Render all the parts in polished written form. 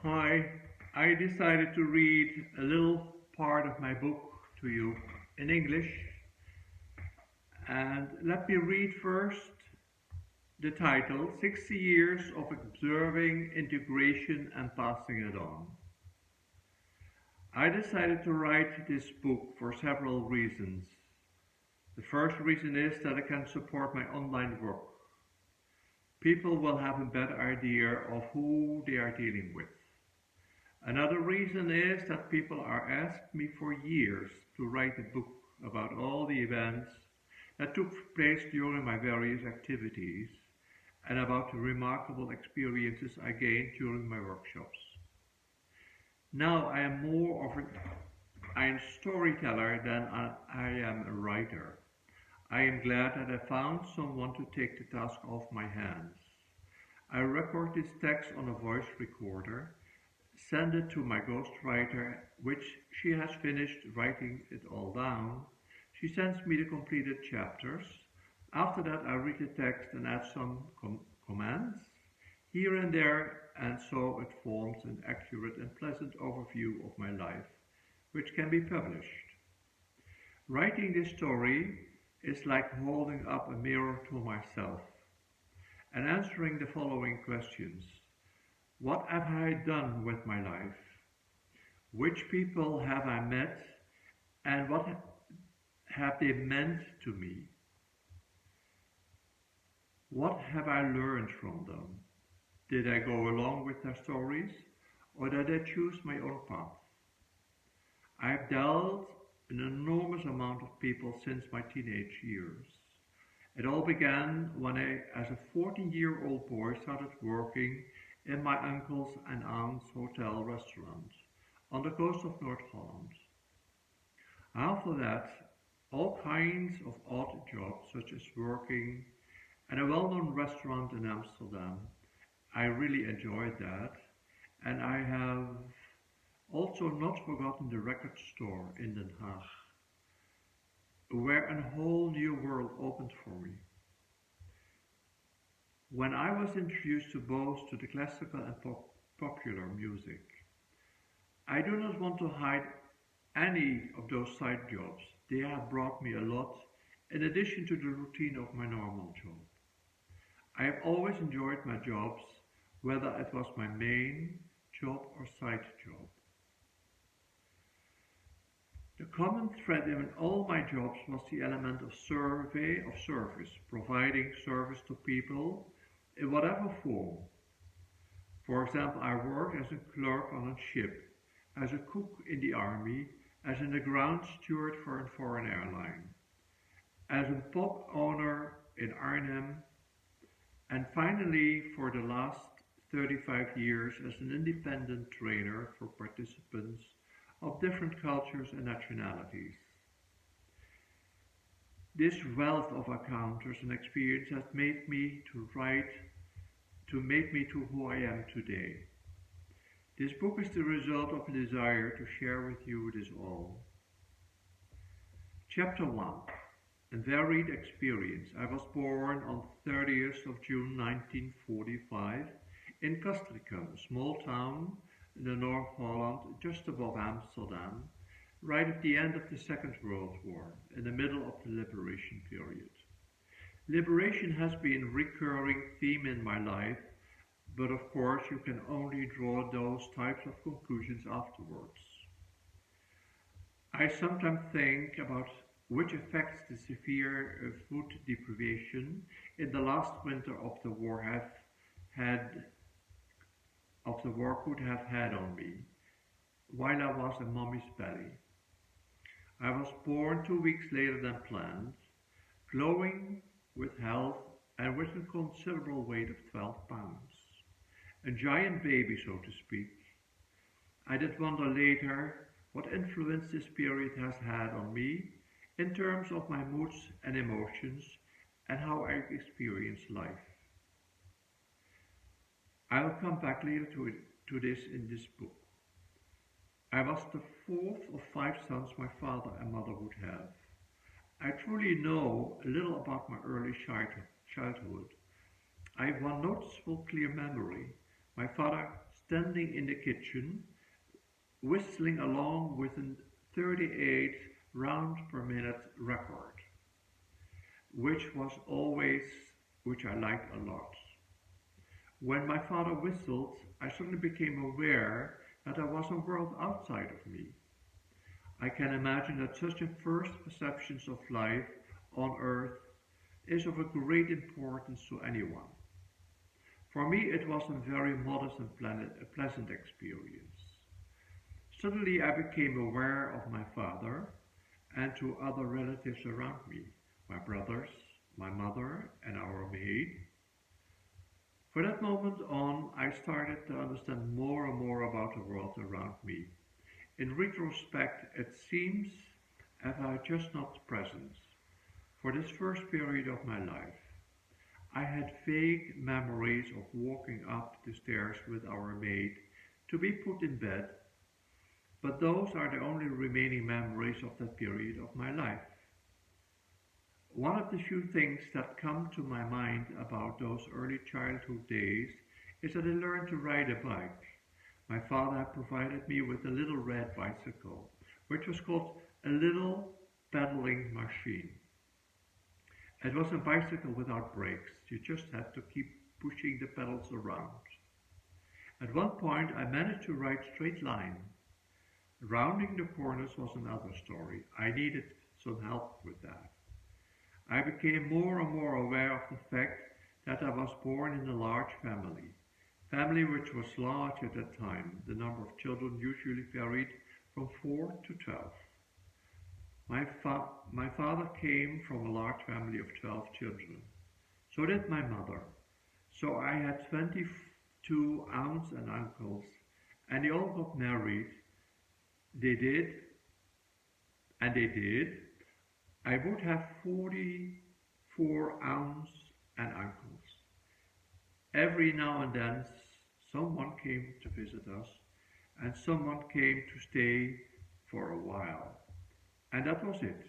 Hi, I decided to read a little part of my book to you in English. And let me read first the title 60 Years of Observing Integration and Passing It On. I decided to write this book for several reasons. The first reason is that it can support my online work. People will have a better idea of who they are dealing with. Another reason is that people are asked me for years to write a book about all the events that took place during my various activities and about the remarkable experiences I gained during my workshops. Now I am I am a storyteller than I am a writer. I am glad that I found someone to take the task off my hands. I record this text on a voice recorder, send it to my ghostwriter, which she has finished writing it all down. She sends me the completed chapters. After that, I read the text and add some comments here and there, and so it forms an accurate and pleasant overview of my life, which can be published. Writing this story is like holding up a mirror to myself and answering the following questions. What have I done with my life? Which people have I met? And what have they meant to me? What have I learned from them? Did I go along with their stories, or did I choose my own path? I have dealt an enormous amount of people since my teenage years. It all began when I, as a 14-year-old boy, started working in my uncle's and aunt's hotel restaurant on the coast of North Holland. After that, all kinds of odd jobs, such as working at a well-known restaurant in Amsterdam. I really enjoyed that, and I have also not forgotten the record store in Den Haag, where a whole new world opened for me. When I was introduced to both to the classical and popular music, I do not want to hide any of those side jobs. They have brought me a lot in addition to the routine of my normal job. I have always enjoyed my jobs, whether it was my main job or side job. The common thread in all my jobs was the element of service, providing service to people in whatever form. For example, I worked as a clerk on a ship, as a cook in the army, as a ground steward for a foreign airline, as a pub owner in Arnhem, and finally, for the last 35 years, as an independent trainer for participants of different cultures and nationalities. This wealth of encounters and experience has made me to write, to make me to who I am today. This book is the result of a desire to share with you this all. Chapter 1. A varied experience. I was born on 30th of June 1945 in Castricum, a small town in the North Holland, just above Amsterdam, right at the end of the Second World War, in the middle of the liberation period. Liberation has been a recurring theme in my life, but of course you can only draw those types of conclusions afterwards. I sometimes think about which effects the severe food deprivation in the last winter of the war could have had on me while I was in mommy's belly. I was born 2 weeks later than planned, glowing with health and with a considerable weight of 12 pounds. A giant baby, so to speak. I did wonder later what influence this period has had on me in terms of my moods and emotions and how I experience life. I will come back later to this in this book. I was the fourth of 5 sons my father and mother would have. I truly know a little about my early childhood. I have one noticeable clear memory. My father standing in the kitchen, whistling along with a 38 round per minute record, which was always, which I liked a lot. When my father whistled, I suddenly became aware that there was a world outside of me. I can imagine that such a first perception of life on earth is of a great importance to anyone. For me, it was a very modest and pleasant experience. Suddenly, I became aware of my father and to other relatives around me, my brothers, my mother, and our maid. From that moment on, I started to understand more and more about the world around me. In retrospect, it seems as I had just not present for this first period of my life. I had vague memories of walking up the stairs with our maid to be put in bed, but those are the only remaining memories of that period of my life. One of the few things that come to my mind about those early childhood days is that I learned to ride a bike. My father had provided me with a little red bicycle, which was called a little pedaling machine. It was a bicycle without brakes. You just had to keep pushing the pedals around. At one point, I managed to ride straight line. Rounding the corners was another story. I needed some help with that. I became more and more aware of the fact that I was born in a large family which was large at that time. The number of children usually varied from 4 to 12. My father came from a large family of 12 children. So did my mother. So I had 22 aunts and uncles, and they all got married. They did, and they did. I would have 44 aunts and uncles. Every now and then someone came to visit us, and someone came to stay for a while. And that was it,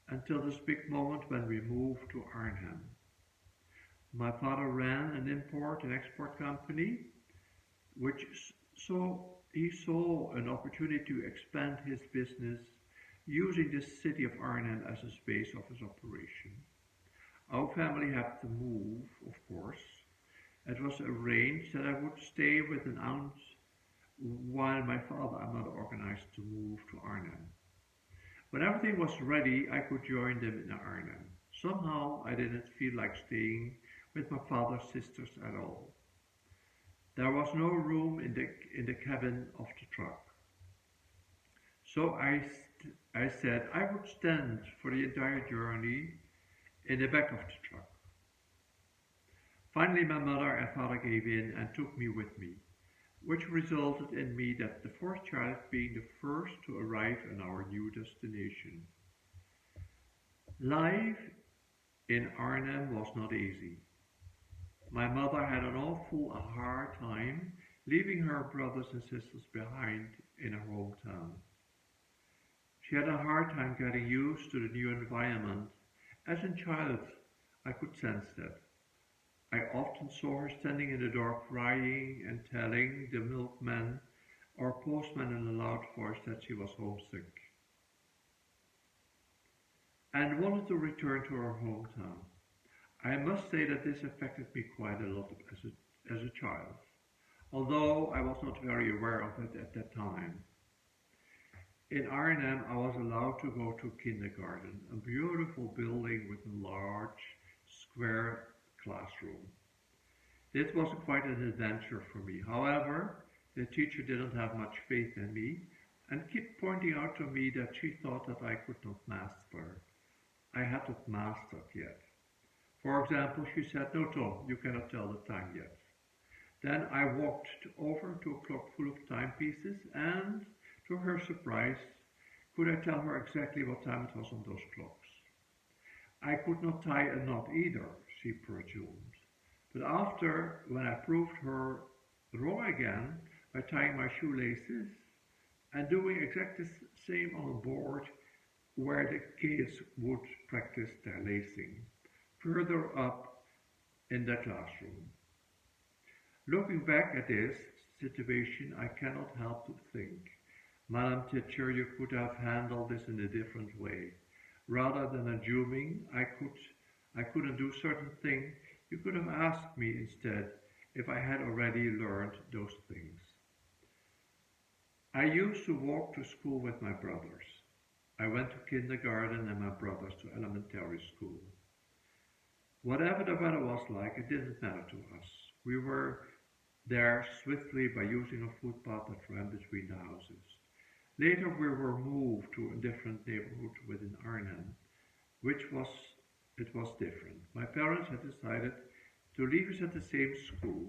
until this big moment when we moved to Arnhem. My father ran an import and export company, which he saw an opportunity to expand his business using the city of Arnhem as a base of his operation. Our family had to move, of course. It was arranged that I would stay with an aunt while my father and mother organized to move to Arnhem. When everything was ready, I could join them in Arnhem. Somehow I didn't feel like staying with my father's sisters at all. There was no room in the cabin of the truck. So I said I would stand for the entire journey in the back of the truck. Finally, my mother and father gave in and took me with me, which resulted in me that the fourth child being the first to arrive in our new destination. Life in Arnhem was not easy. My mother had an awful hard time leaving her brothers and sisters behind in her hometown. She had a hard time getting used to the new environment. As a child, I could sense that. I often saw her standing in the door crying and telling the milkman or postman in a loud voice that she was homesick and wanted to return to her hometown. I must say that this affected me quite a lot as a child, although I was not very aware of it at that time. In Arnhem, I was allowed to go to kindergarten, a beautiful building with a large, square classroom. This was quite an adventure for me. However, the teacher didn't have much faith in me and kept pointing out to me that she thought that I could not master. I had not mastered yet. For example, she said, "No, Tom, you cannot tell the time yet." Then I walked over to a clock full of timepieces and, to her surprise, could I tell her exactly what time it was on those clocks. I could not tie a knot either, she presumed. But after, when I proved her wrong again by tying my shoelaces and doing exactly the same on a board where the kids would practice their lacing, further up in the classroom. Looking back at this, situation, I cannot help to think, Madam Teacher, you could have handled this in a different way. Rather than assuming I couldn't do certain thing, you could have asked me instead if I had already learned those things. I used to walk to school with my brothers. I went to kindergarten and my brothers to elementary school. Whatever the weather was like, it didn't matter to us. We were there swiftly by using a footpath that ran between the houses. Later we were moved to a different neighborhood within Arnhem, which was it was different. My parents had decided to leave us at the same school,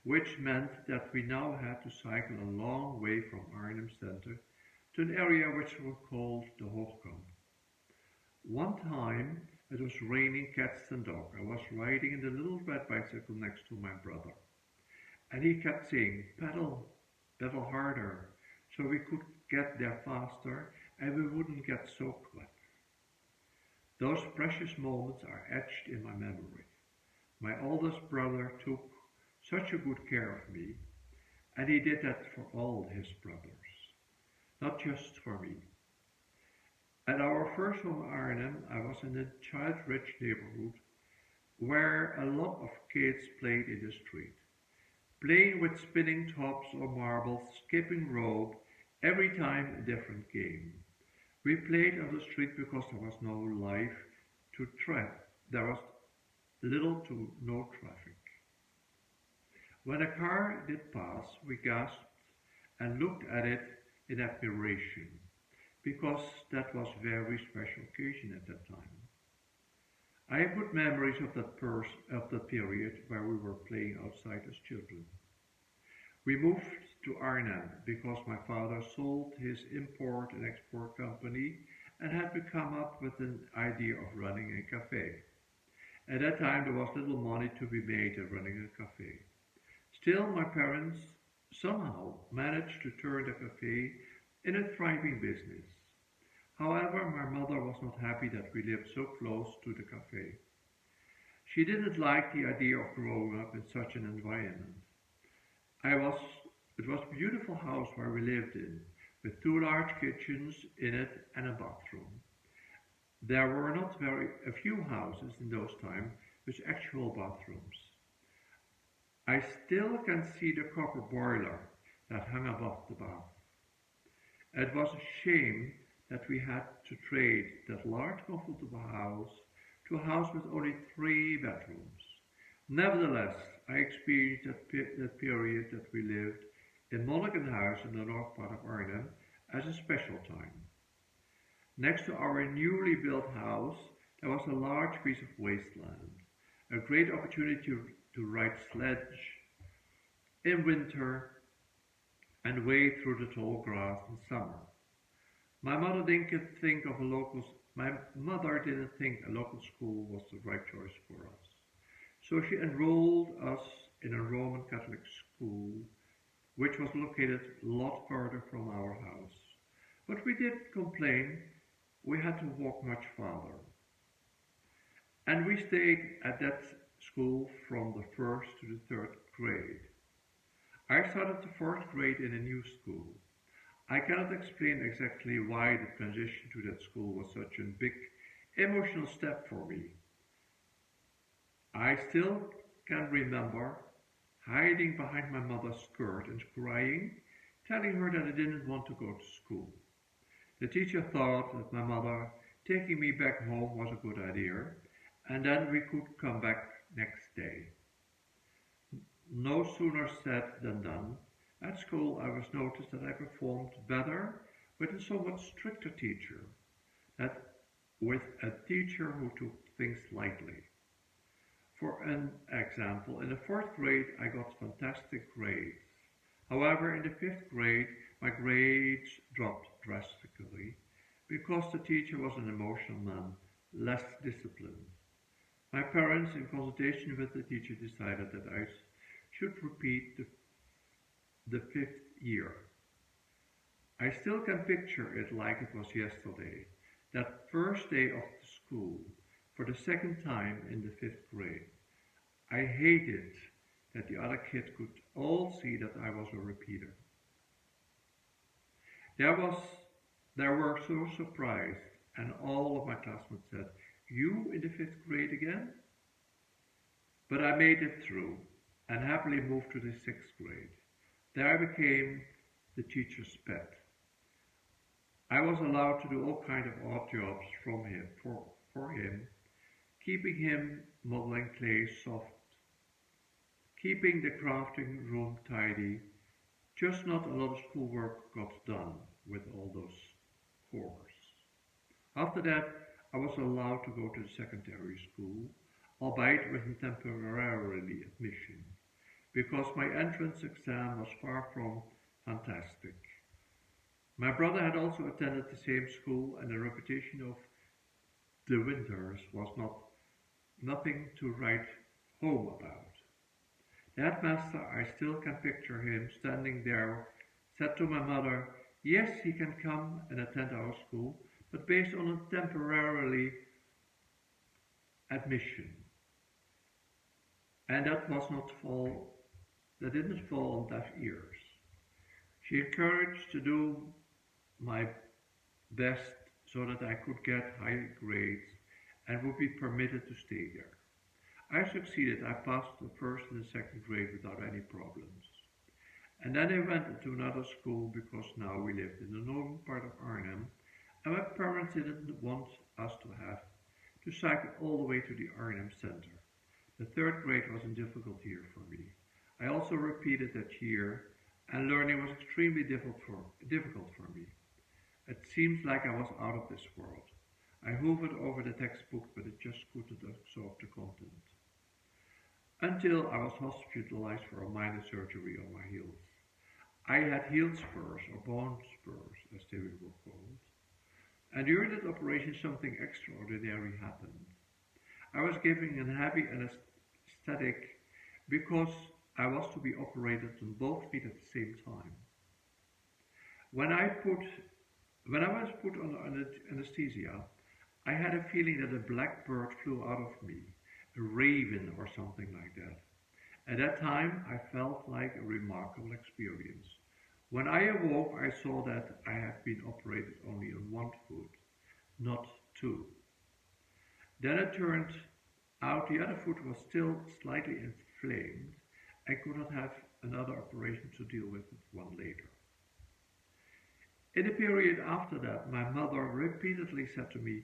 which meant that we now had to cycle a long way from Arnhem Center to an area which was called the Hoogkamp. One time it was raining cats and dogs. I was riding in the little red bicycle next to my brother, and he kept saying, pedal, pedal harder, so we could get there faster and we wouldn't get soaked wet. Those precious moments are etched in my memory. My oldest brother took such a good care of me, and he did that for all his brothers, not just for me. At our first home in Arnhem, I was in a child-rich neighborhood where a lot of kids played in the street, playing with spinning tops or marbles, skipping rope, every time a different game. We played on the street because there was no life to tread. There was little to no traffic. When a car did pass, we gasped and looked at it in admiration, because that was a very special occasion at that time. I have good memories of that period where we were playing outside as children. We moved to Arnhem because my father sold his import and export company and had to come up with an idea of running a cafe. At that time there was little money to be made in running a cafe. Still, my parents somehow managed to turn the cafe in a thriving business. However, my mother was not happy that we lived so close to the cafe. She didn't like the idea of growing up in such an environment. I was, it was a beautiful house where we lived in, with two large kitchens in it and a bathroom. There were not very a few houses in those times with actual bathrooms. I still can see the copper boiler that hung above the bath. It was a shame that we had to trade that large comfortable house to a house with only 3 bedrooms. Nevertheless, I experienced that period that we lived in Monnikenhuis in the north part of Arnhem as a special time. Next to our newly built house, there was a large piece of wasteland, a great opportunity to ride sledge in winter and wade through the tall grass in summer. My mother didn't think my mother didn't think a local school was the right choice for us. So she enrolled us in a Roman Catholic school, which was located a lot further from our house. But we did complain we had to walk much farther. And we stayed at that school from the first to the third grade. I started the fourth grade in a new school. I cannot explain exactly why the transition to that school was such a big emotional step for me. I still can remember hiding behind my mother's skirt and crying, telling her that I didn't want to go to school. The teacher thought that my mother taking me back home was a good idea, and then we could come back next day. No sooner said than done. At school I was noticed that I performed better with a somewhat stricter teacher, that with a teacher who took things lightly. For an example, in the fourth grade I got fantastic grades. However, in the fifth grade my grades dropped drastically because the teacher was an emotional man, less disciplined. My parents, in consultation with the teacher, decided that I should repeat the fifth year. I still can picture it like it was yesterday, that first day of the school, for the second time in the fifth grade. I hated that the other kids could all see that I was a repeater. There was, they were so surprised, and all of my classmates said, "You in the fifth grade again?" But I made it through and happily moved to the sixth grade. There I became the teacher's pet. I was allowed to do all kinds of odd jobs for him, keeping him modeling clay soft, keeping the crafting room tidy. Just not a lot of schoolwork got done with all those chores. After that, I was allowed to go to the secondary school, albeit with a temporarily admission, because my entrance exam was far from fantastic. My brother had also attended the same school, and the reputation of the Winters was nothing to write home about. The headmaster, I still can picture him standing there, said to my mother, "Yes, he can come and attend our school, but based on a temporarily admission." And that didn't fall on deaf ears. She encouraged to do my best so that I could get high grades and would be permitted to stay there. I succeeded. I passed the first and the second grade without any problems. And then I went to another school because now we lived in the northern part of Arnhem, and my parents didn't want us to cycle all the way to the Arnhem center. The third grade was a difficult year for me. I also repeated that year, and learning was extremely difficult for me. It seems like I was out of this world. I hovered over the textbook, but it just couldn't absorb the content. Until I was hospitalized for a minor surgery on my heels. I had heel spurs, or bone spurs, as they were called. And during that operation, something extraordinary happened. I was given a heavy anesthetic because I was to be operated on both feet at the same time. When I was put on anesthesia, I had a feeling that a black bird flew out of me, a raven or something like that. At that time, I felt like a remarkable experience. When I awoke, I saw that I had been operated only on one foot, not two. Then it turned out the other foot was still slightly inflamed and could not have another operation to deal with one later. In the period after that, my mother repeatedly said to me,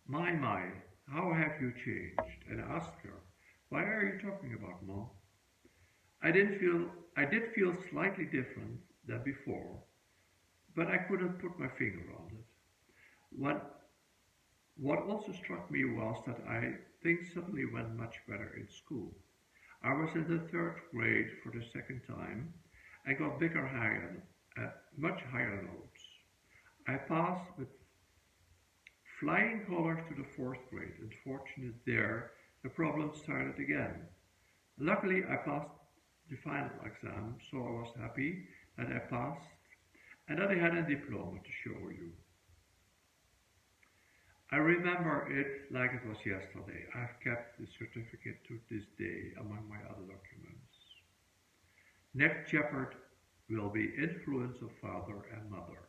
my, how have you changed?" And I asked her, "Why are you talking about, Mom?" I did feel slightly different than before, but I couldn't put my finger on it. What also struck me was that things suddenly went much better in school. I was in the third grade for the second time and got much higher notes. I passed with flying colors to the fourth grade. Unfortunately there, the problem started again. Luckily I passed the final exam, so I was happy that I passed and that I had a diploma to show you. I remember it like it was yesterday. I've kept the certificate to this day among my other documents. Next chapter will be influence of father and mother.